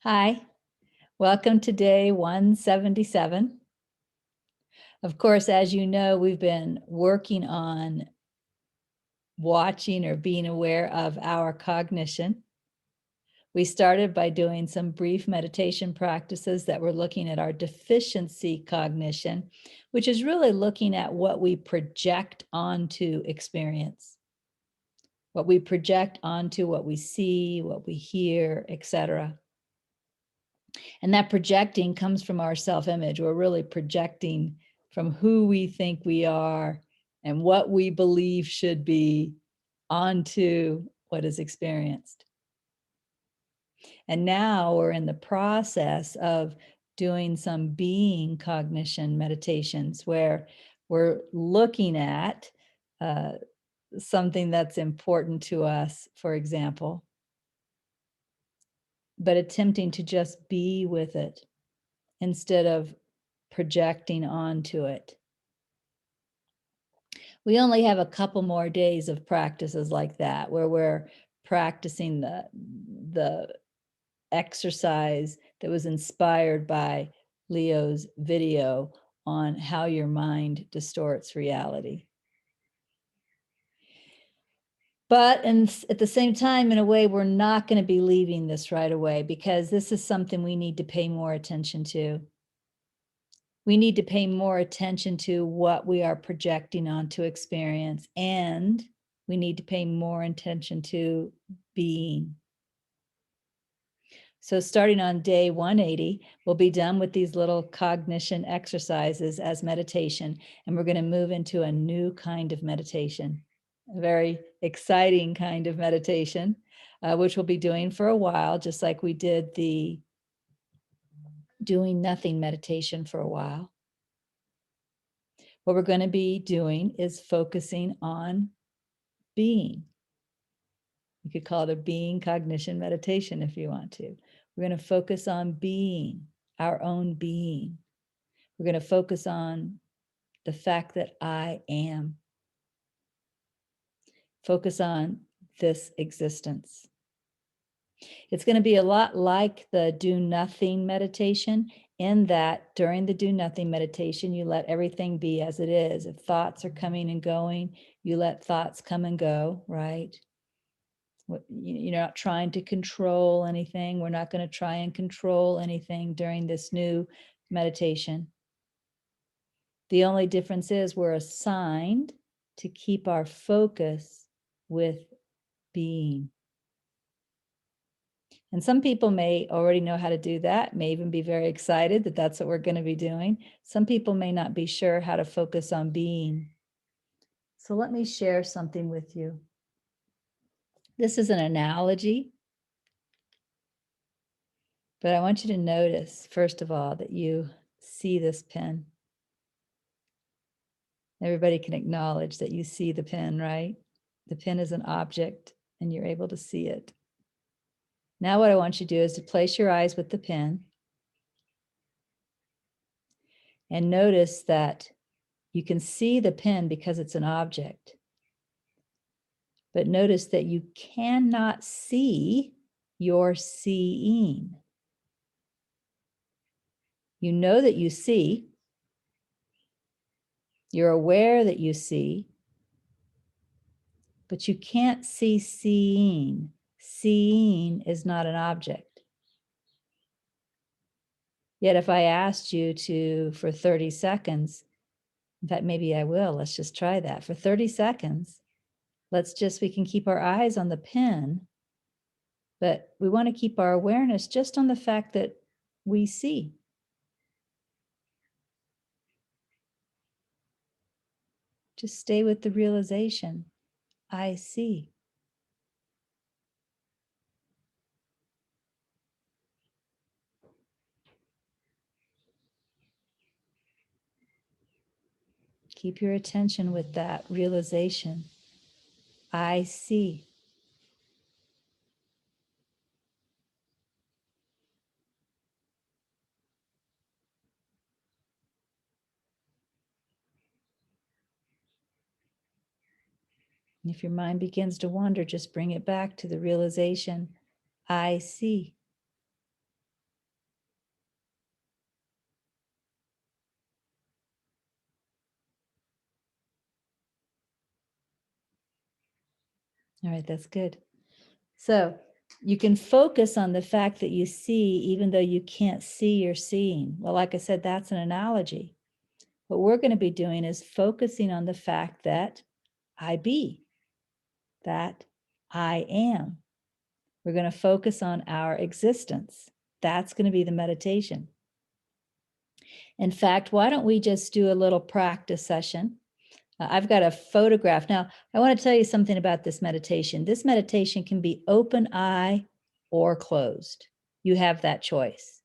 Hi, welcome to day 177. Of course, as you know, we've been working on watching or being aware of our cognition. We started by doing some brief meditation practices that were looking at our deficiency cognition, which is really looking at what we project onto experience, what we project onto what we see, what we hear, etc. And that projecting comes from our self-image. We're really projecting from who we think we are and what we believe should be onto what is experienced. And now we're in the process of doing some being cognition meditations where we're looking at something that's important to us, for example, but attempting to just be with it instead of projecting onto it. We only have a couple more days of practices like that, where we're practicing the exercise that was inspired by Leo's video on how your mind distorts reality. But at the same time, in a way, we're not going to be leaving this right away, because this is something we need to pay more attention to. We need to pay more attention to what we are projecting onto experience, and we need to pay more attention to being. So starting on day 180, we'll be done with these little cognition exercises as meditation, and we're going to move into a new kind of meditation, a very exciting kind of meditation, which we'll be doing for a while, just like we did the doing nothing meditation for a while. What we're going to be doing is focusing on being. You could call it a being cognition meditation if you want to. We're going to focus on being, our own being. We're going to focus on the fact that I am. Focus on this existence. It's going to be a lot like the do nothing meditation, in that during the do nothing meditation, you let everything be as it is. If thoughts are coming and going, you let thoughts come and go, right? You're not trying to control anything. We're not going to try and control anything during this new meditation. The only difference is we're assigned to keep our focus with being. And some people may already know how to do that, may even be very excited that that's what we're going to be doing. Some people may not be sure how to focus on being. So let me share something with you. This is an analogy, but I want you to notice, first of all, that you see this pen. Everybody can acknowledge that you see the pen, right? The pen is an object and you're able to see it. Now what I want you to do is to place your eyes with the pen and notice that you can see the pen because it's an object. But notice that you cannot see your seeing. You know that you see. You're aware that you see, but you can't see seeing. Seeing is not an object. Yet if I asked you to, for 30 seconds, in fact, maybe I will, let's just try that. For 30 seconds, we can keep our eyes on the pen, but we want to keep our awareness just on the fact that we see. Just stay with the realization, I see. Keep your attention with that realization, I see. And if your mind begins to wander, just bring it back to the realization, I see. All right, that's good. So you can focus on the fact that you see, even though you can't see you're seeing. Well, like I said, that's an analogy. What we're going to be doing is focusing on the fact that I be, that I am. We're going to focus on our existence. That's going to be the meditation. In fact, why don't we just do a little practice session? I've got a photograph. Now, I want to tell you something about this meditation. This meditation can be open eye or closed. You have that choice.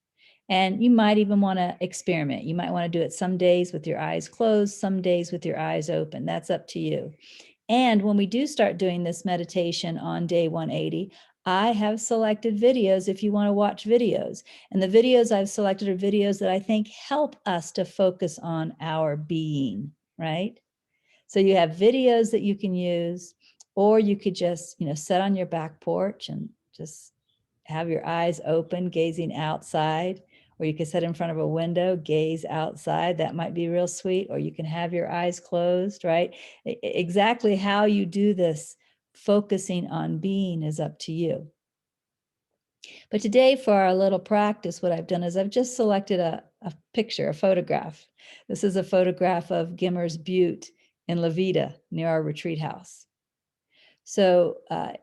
And you might even want to experiment. You might want to do it some days with your eyes closed, some days with your eyes open. That's up to you. And when we do start doing this meditation on day 180, I have selected videos if you want to watch videos. And the videos I've selected are videos that I think help us to focus on our being, right? So you have videos that you can use, or you could just, sit on your back porch and just have your eyes open, gazing outside, or you could sit in front of a window, gaze outside. That might be real sweet. Or you can have your eyes closed, right? Exactly how you do this focusing on being is up to you. But today for our little practice, what I've done is I've just selected a picture, a photograph. This is a photograph of Gimmer's Butte in Levita near our retreat house. So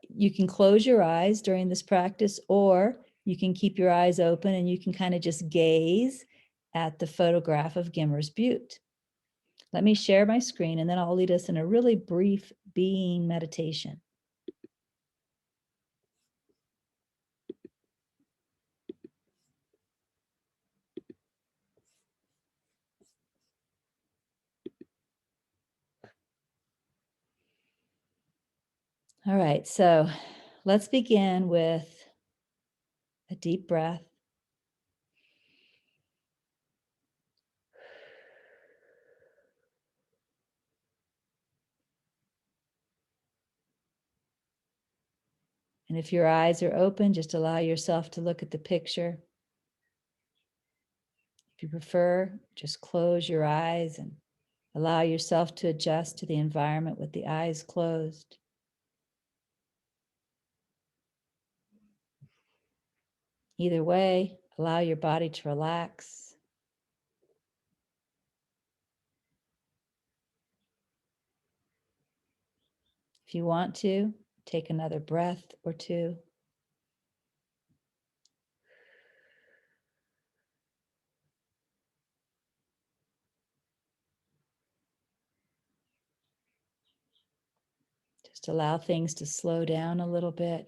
you can close your eyes during this practice, or you can keep your eyes open and you can kind of just gaze at the photograph of Gimmer's Butte. Let me share my screen and then I'll lead us in a really brief being meditation. All right, so let's begin with a deep breath. And if your eyes are open, just allow yourself to look at the picture. If you prefer, just close your eyes and allow yourself to adjust to the environment with the eyes closed. Either way, allow your body to relax. If you want to, take another breath or two. Just allow things to slow down a little bit.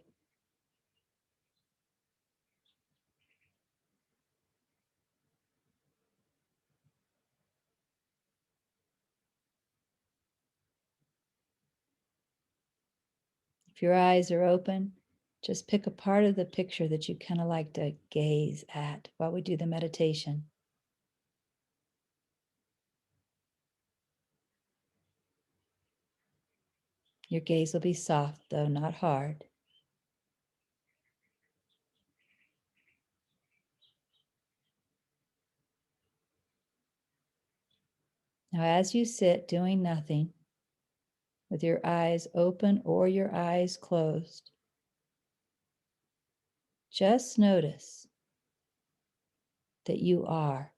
If your eyes are open, just pick a part of the picture that you kind of like to gaze at while we do the meditation. Your gaze will be soft, though not hard. Now, as you sit doing nothing, with your eyes open or your eyes closed, just notice that you are.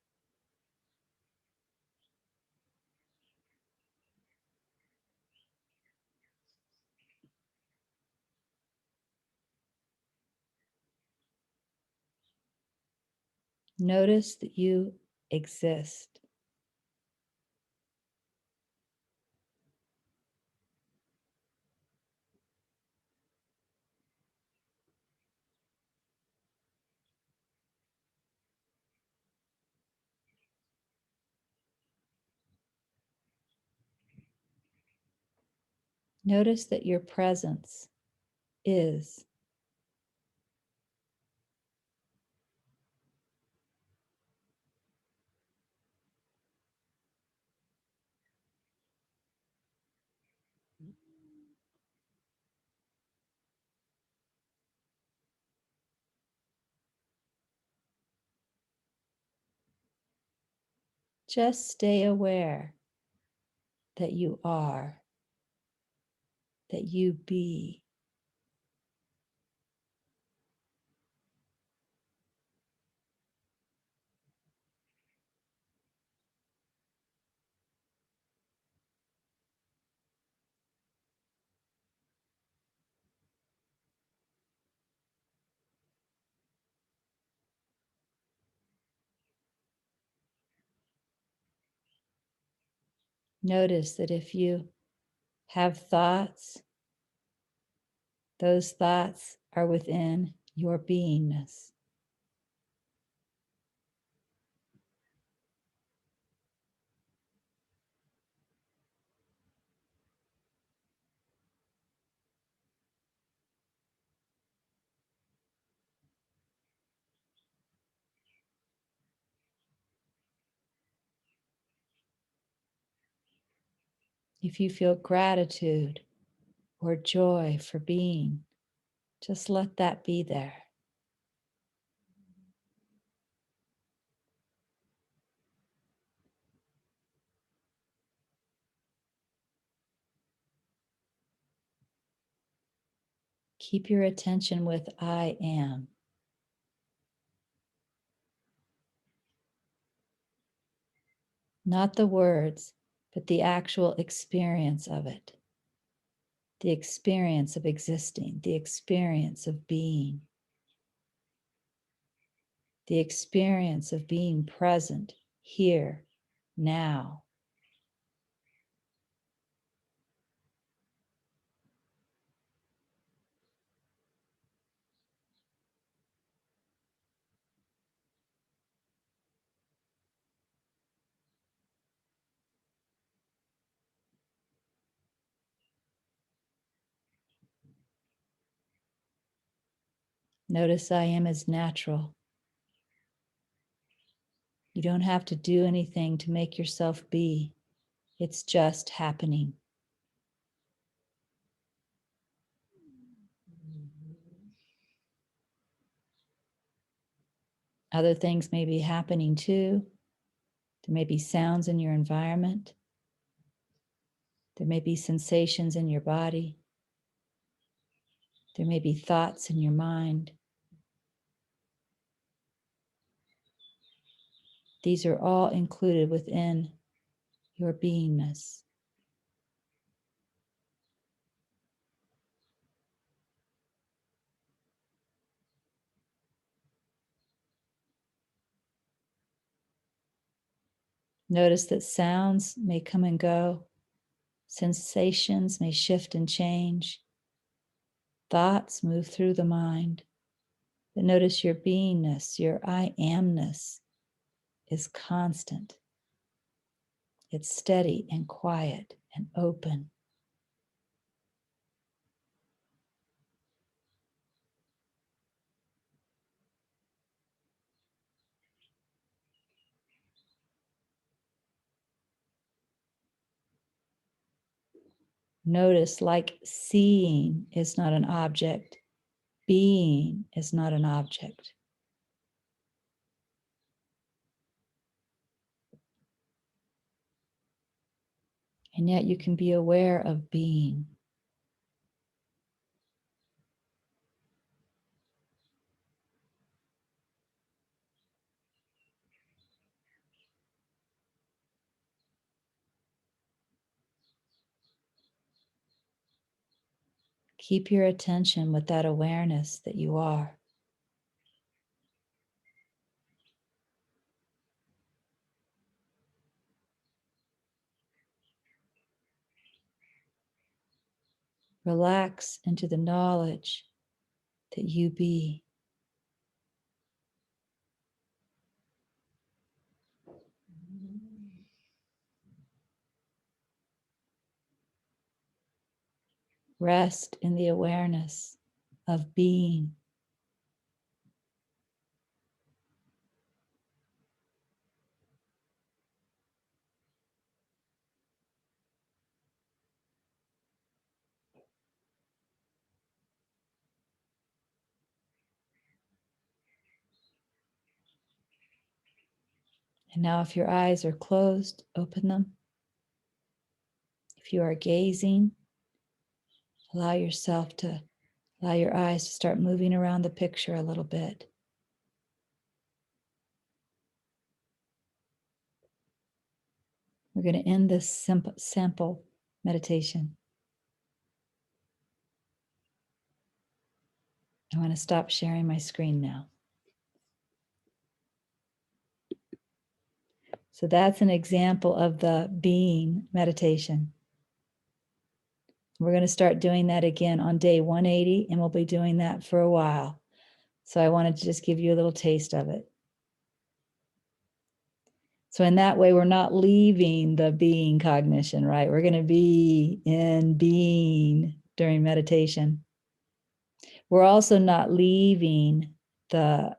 Notice that you exist. Notice that your presence is. Just stay aware that you are, that you be. Notice that if you have thoughts, those thoughts are within your beingness. If you feel gratitude or joy for being, just let that be there. Keep your attention with I am. Not the words, but the actual experience of it. The experience of existing, the experience of being, the experience of being present here, now. Notice I am as natural. You don't have to do anything to make yourself be. It's just happening. Other things may be happening too. There may be sounds in your environment. There may be sensations in your body. There may be thoughts in your mind. These are all included within your beingness. Notice that sounds may come and go. Sensations may shift and change. Thoughts move through the mind. But notice your beingness, your I amness is constant. It's steady and quiet and open. Notice, like seeing is not an object, being is not an object. And yet you can be aware of being. Keep your attention with that awareness that you are. Relax into the knowledge that you be. Rest in the awareness of being. And now if your eyes are closed, open them. If you are gazing, allow your eyes to start moving around the picture a little bit. We're going to end this sample meditation. I want to stop sharing my screen now. So that's an example of the being meditation. We're going to start doing that again on day 180, and we'll be doing that for a while. So I wanted to just give you a little taste of it. So in that way, we're not leaving the being cognition, right? We're going to be in being during meditation. We're also not leaving the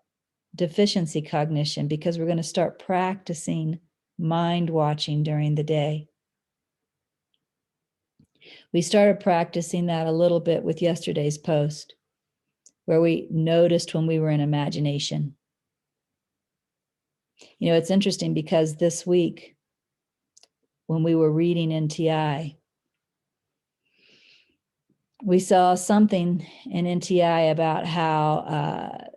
deficiency cognition because we're going to start practicing mind watching during the day. We started practicing that a little bit with yesterday's post, where we noticed when we were in imagination. You know, it's interesting because this week, when we were reading NTI, we saw something in NTI about how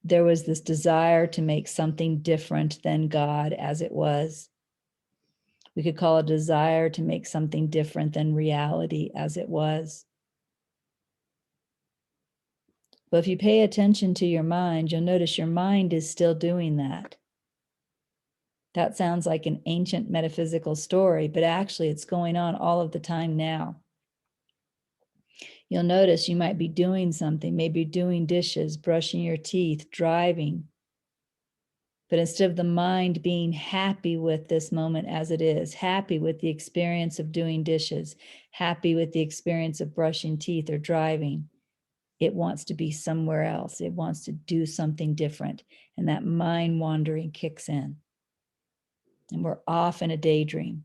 there was this desire to make something different than God as it was. We could call it a desire to make something different than reality as it was. But if you pay attention to your mind, you'll notice your mind is still doing that. That sounds like an ancient metaphysical story, but actually it's going on all of the time now. You'll notice you might be doing something, maybe doing dishes, brushing your teeth, driving. But instead of the mind being happy with this moment as it is, happy with the experience of doing dishes, happy with the experience of brushing teeth or driving, it wants to be somewhere else. It wants to do something different. And that mind wandering kicks in. And we're off in a daydream.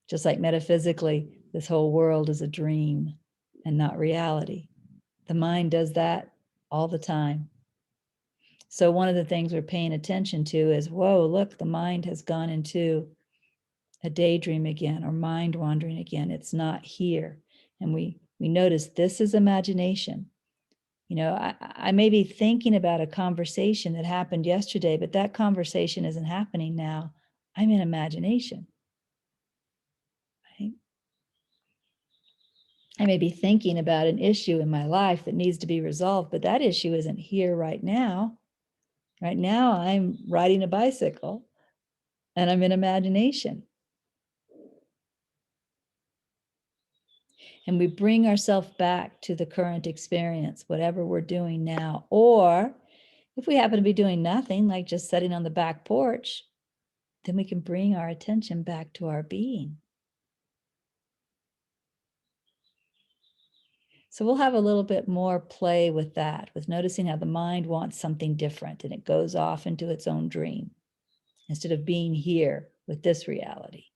Just like metaphysically, this whole world is a dream and not reality. The mind does that all the time. So one of the things we're paying attention to is, whoa, look, the mind has gone into a daydream again or mind wandering again. It's not here. And we notice this is imagination. You know, I may be thinking about a conversation that happened yesterday, but that conversation isn't happening now. I'm in imagination. Right? I may be thinking about an issue in my life that needs to be resolved, but that issue isn't here right now. Right now, I'm riding a bicycle and I'm in imagination. And we bring ourselves back to the current experience, whatever we're doing now. Or if we happen to be doing nothing, like just sitting on the back porch, then we can bring our attention back to our being. So we'll have a little bit more play with that, with noticing how the mind wants something different and it goes off into its own dream instead of being here with this reality.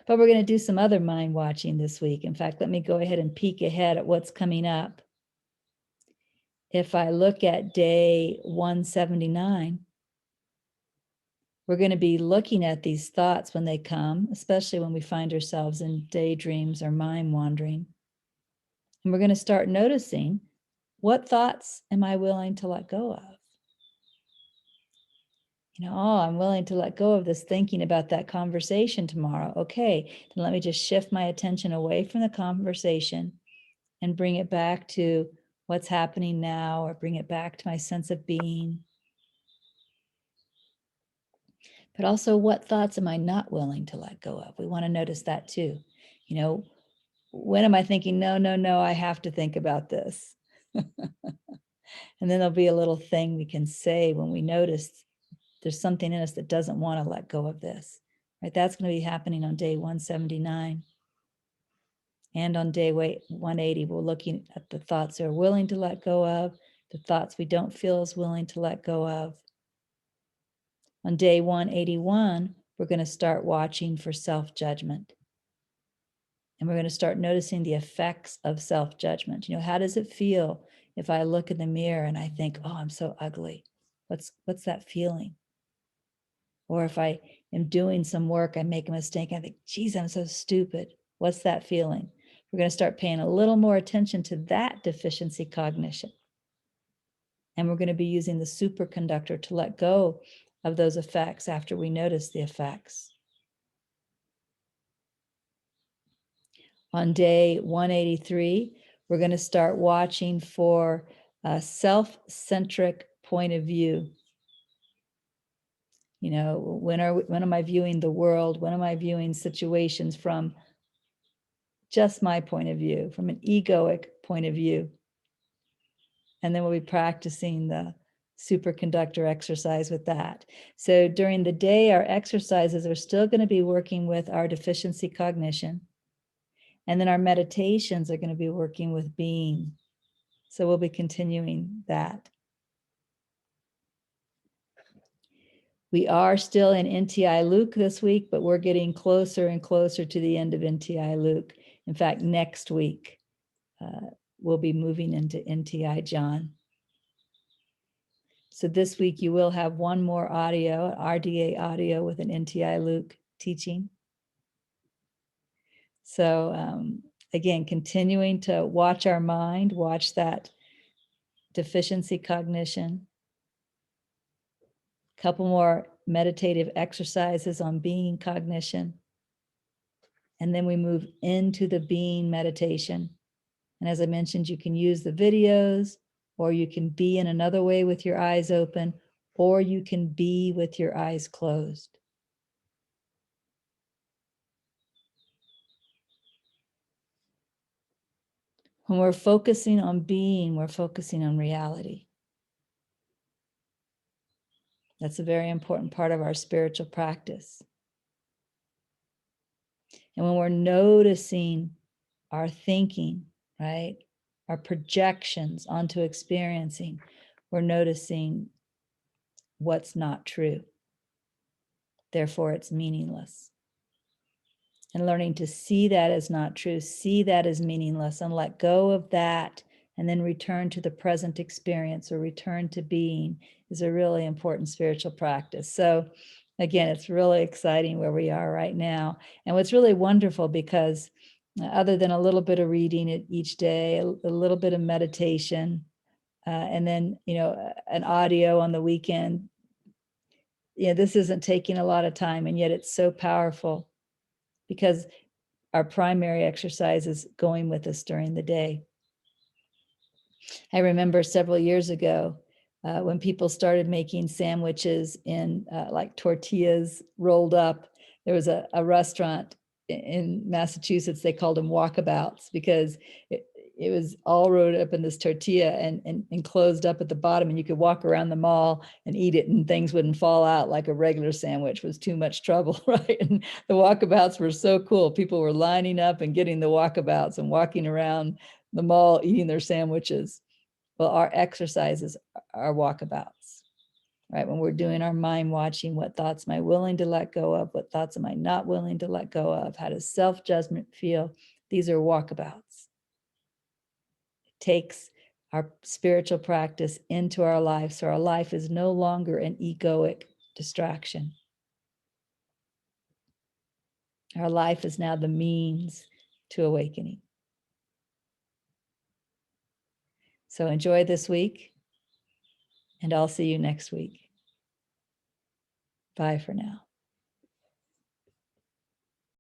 But we're going to do some other mind watching this week. In fact, let me go ahead and peek ahead at what's coming up. If I look at day 179, we're going to be looking at these thoughts when they come, especially when we find ourselves in daydreams or mind wandering. And we're going to start noticing, what thoughts am I willing to let go of? You know, oh, I'm willing to let go of this thinking about that conversation tomorrow. Okay, then let me just shift my attention away from the conversation and bring it back to what's happening now, or bring it back to my sense of being. But also, what thoughts am I not willing to let go of? We want to notice that too. You know, when am I thinking, no, I have to think about this? And then there'll be a little thing we can say when we notice there's something in us that doesn't want to let go of this, right? That's going to be happening on day 179. And on day 180, we're looking at the thoughts we're willing to let go of, the thoughts we don't feel as willing to let go of. On day 181, we're going to start watching for self-judgment. And we're going to start noticing the effects of self-judgment. You know, how does it feel if I look in the mirror and I think, oh, I'm so ugly? What's that feeling? Or if I am doing some work, I make a mistake, I think, geez, I'm so stupid. What's that feeling? We're going to start paying a little more attention to that deficiency cognition. And we're going to be using the superconductor to let go of those effects after we notice the effects. On day 183, we're going to start watching for a self-centric point of view. You know, when am I viewing the world? When am I viewing situations from just my point of view, from an egoic point of view? And then we'll be practicing the superconductor exercise with that. So during the day, our exercises are still going to be working with our deficiency cognition. And then our meditations are going to be working with being. So we'll be continuing that. We are still in NTI Luke this week, but we're getting closer and closer to the end of NTI Luke. In fact, next week, we'll be moving into NTI John. So this week you will have one more audio, RDA audio with an NTI Luke teaching. So again, continuing to watch our mind, watch that deficiency cognition. A couple more meditative exercises on being cognition. And then we move into the being meditation. And as I mentioned, you can use the videos, or you can be in another way with your eyes open, or you can be with your eyes closed. When we're focusing on being, we're focusing on reality. That's a very important part of our spiritual practice. And when we're noticing our thinking, right, our projections onto experiencing, we're noticing what's not true. Therefore, it's meaningless. And learning to see that as not true, see that as meaningless, and let go of that, and then return to the present experience or return to being is a really important spiritual practice. So again, it's really exciting where we are right now. And what's really wonderful, because other than a little bit of reading it each day, a little bit of meditation, and then, you know, an audio on the weekend, this isn't taking a lot of time, and yet it's so powerful because our primary exercise is going with us during the day. I remember several years ago when people started making sandwiches in like tortillas rolled up. There was a restaurant in Massachusetts, they called them walkabouts, because it was all rolled up in this tortilla and closed up at the bottom, and you could walk around the mall and eat it and things wouldn't fall out like a regular sandwich. Was too much trouble, right? And the walkabouts were so cool. People were lining up and getting the walkabouts and walking around the mall eating their sandwiches. Well, our exercises are walkabouts, right? When we're doing our mind watching, what thoughts am I willing to let go of? What thoughts am I not willing to let go of? How does self-judgment feel? These are walkabouts. It takes our spiritual practice into our life, so our life is no longer an egoic distraction. Our life is now the means to awakening. So enjoy this week, and I'll see you next week. Bye for now.